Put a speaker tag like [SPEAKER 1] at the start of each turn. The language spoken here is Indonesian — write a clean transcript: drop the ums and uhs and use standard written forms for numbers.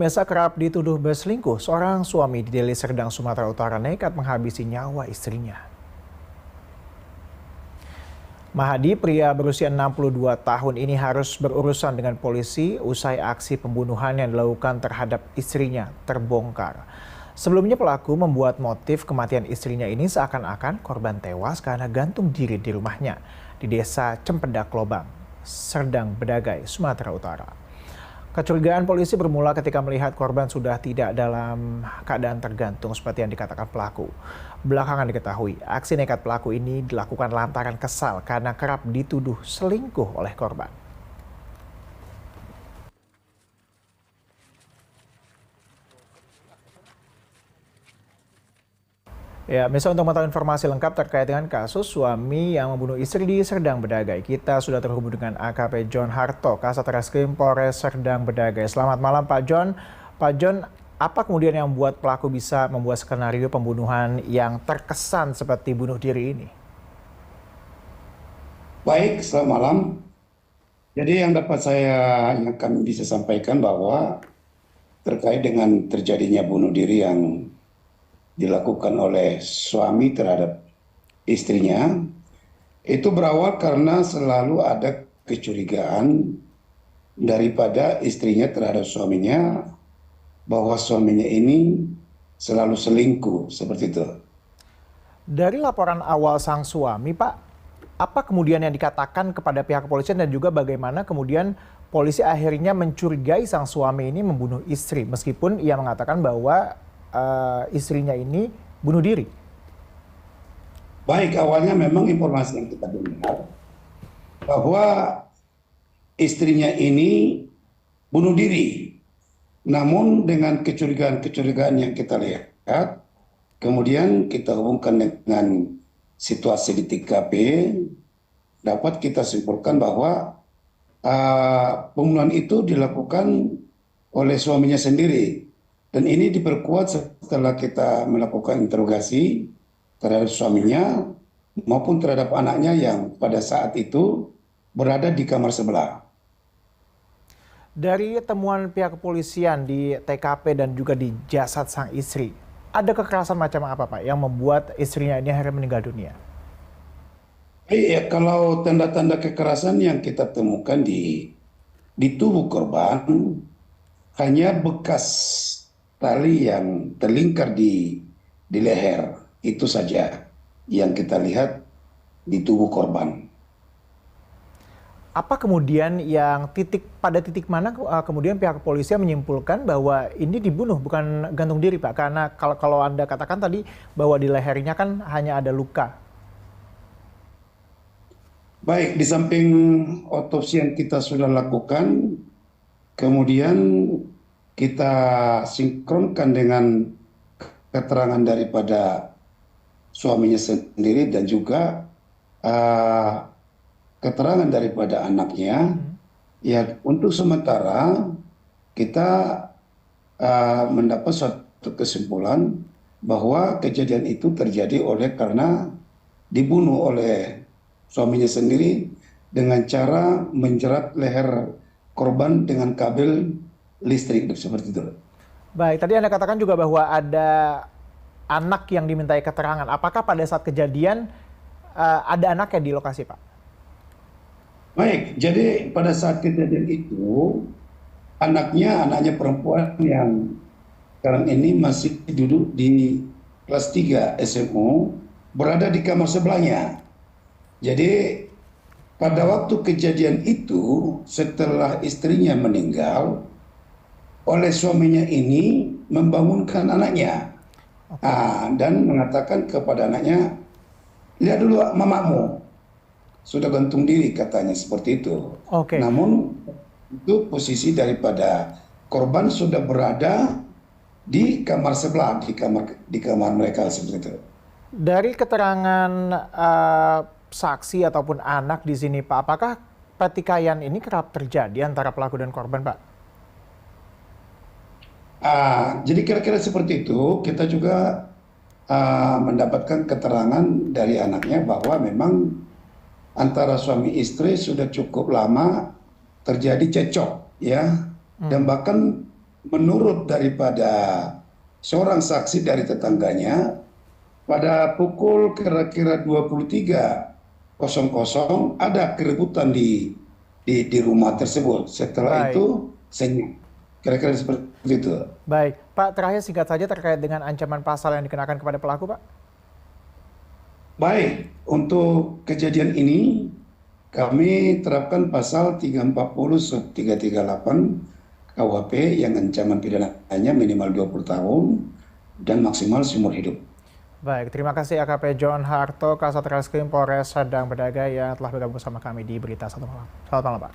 [SPEAKER 1] Biasa kerap dituduh berselingkuh, seorang suami di Deli Serdang, Sumatera Utara nekat menghabisi nyawa istrinya. Mahadi, pria berusia 62 tahun ini harus berurusan dengan polisi usai aksi pembunuhan yang dilakukan terhadap istrinya terbongkar. Sebelumnya pelaku membuat motif kematian istrinya ini seakan-akan korban tewas karena gantung diri di rumahnya di desa Cempedak Lobang, Serdang Bedagai, Sumatera Utara. Kecurigaan polisi bermula ketika melihat korban sudah tidak dalam keadaan tergantung seperti yang dikatakan pelaku. Belakangan diketahui, aksi nekat pelaku ini dilakukan lantaran kesal karena kerap dituduh selingkuh oleh korban. Ya, misal untuk mengetahui informasi lengkap terkait dengan kasus suami yang membunuh istri di Serdang Bedagai, kita sudah terhubung dengan AKP John Harto, Kasat Reskrim Polres Serdang Bedagai. Selamat malam Pak John. Pak John, apa kemudian yang membuat pelaku bisa membuat skenario pembunuhan yang terkesan seperti bunuh diri ini?
[SPEAKER 2] Baik, selamat malam. Jadi yang dapat yang kami bisa sampaikan bahwa terkait dengan terjadinya bunuh diri yang dilakukan oleh suami terhadap istrinya, itu berawal karena selalu ada kecurigaan daripada istrinya terhadap suaminya bahwa suaminya ini selalu selingkuh, seperti itu.
[SPEAKER 1] Dari laporan awal sang suami, Pak, apa kemudian yang dikatakan kepada pihak kepolisian dan juga bagaimana kemudian polisi akhirnya mencurigai sang suami ini membunuh istri meskipun ia mengatakan bahwa istrinya ini bunuh diri?
[SPEAKER 2] Baik, awalnya memang informasi yang kita dengar bahwa istrinya ini bunuh diri. Namun dengan kecurigaan-kecurigaan yang kita lihat, kemudian kita hubungkan dengan situasi di TKP, dapat kita simpulkan bahwa pembunuhan itu dilakukan oleh suaminya sendiri. Dan ini diperkuat setelah kita melakukan interogasi terhadap suaminya maupun terhadap anaknya yang pada saat itu berada di kamar sebelah.
[SPEAKER 1] Dari temuan pihak kepolisian di TKP dan juga di jasad sang istri, ada kekerasan macam apa Pak yang membuat istrinya ini akhirnya meninggal dunia?
[SPEAKER 2] Ya, kalau tanda-tanda kekerasan yang kita temukan di tubuh korban hanya bekas tali yang terlingkar di leher, itu saja yang kita lihat di tubuh korban.
[SPEAKER 1] Apa kemudian yang pada titik mana kemudian pihak kepolisian menyimpulkan bahwa ini dibunuh bukan gantung diri Pak? Karena kalau Anda katakan tadi bahwa di lehernya kan hanya ada luka.
[SPEAKER 2] Baik, di samping otopsi yang kita sudah lakukan, kemudian kita sinkronkan dengan keterangan daripada suaminya sendiri dan juga keterangan daripada anaknya. Ya, untuk sementara kita mendapat suatu kesimpulan bahwa kejadian itu terjadi karena dibunuh oleh suaminya sendiri dengan cara menjerat leher korban dengan kabel listrik, seperti itu.
[SPEAKER 1] Baik, tadi Anda katakan juga bahwa ada anak yang dimintai keterangan. Apakah pada saat kejadian ada anaknya di lokasi, Pak?
[SPEAKER 2] Baik, jadi pada saat kejadian itu anaknya perempuan yang sekarang ini masih duduk di kelas 3 SMU berada di kamar sebelahnya. Jadi pada waktu kejadian itu setelah istrinya meninggal, oleh suaminya ini membangunkan anaknya dan mengatakan kepada anaknya, lihat dulu mamamu sudah gantung diri, katanya seperti itu.
[SPEAKER 1] Oke.
[SPEAKER 2] Namun itu posisi daripada korban sudah berada di kamar sebelah, di kamar mereka, seperti itu.
[SPEAKER 1] Dari keterangan saksi ataupun anak di sini Pak, apakah pertikaian ini kerap terjadi antara pelaku dan korban Pak?
[SPEAKER 2] Jadi kira-kira seperti itu. Kita juga mendapatkan keterangan dari anaknya bahwa memang antara suami istri sudah cukup lama terjadi cekcok, ya, dan bahkan menurut daripada seorang saksi dari tetangganya, pada pukul kira-kira 23.00 ada keributan di rumah tersebut. Setelah
[SPEAKER 1] Baik,
[SPEAKER 2] itu senyum. Kira-kira seperti itu.
[SPEAKER 1] baik. Pak, terakhir singkat saja terkait dengan ancaman pasal yang dikenakan kepada pelaku, Pak.
[SPEAKER 2] Baik, untuk kejadian ini kami terapkan pasal 340 sub 338 KUHP yang ancaman pidananya minimal 20 tahun dan maksimal seumur hidup.
[SPEAKER 1] Baik, terima kasih AKP John Harto, Kasat Reskrim Polres Sadang Bedagai yang telah bergabung bersama kami di Berita Satu Malam. Selamat malam, Pak.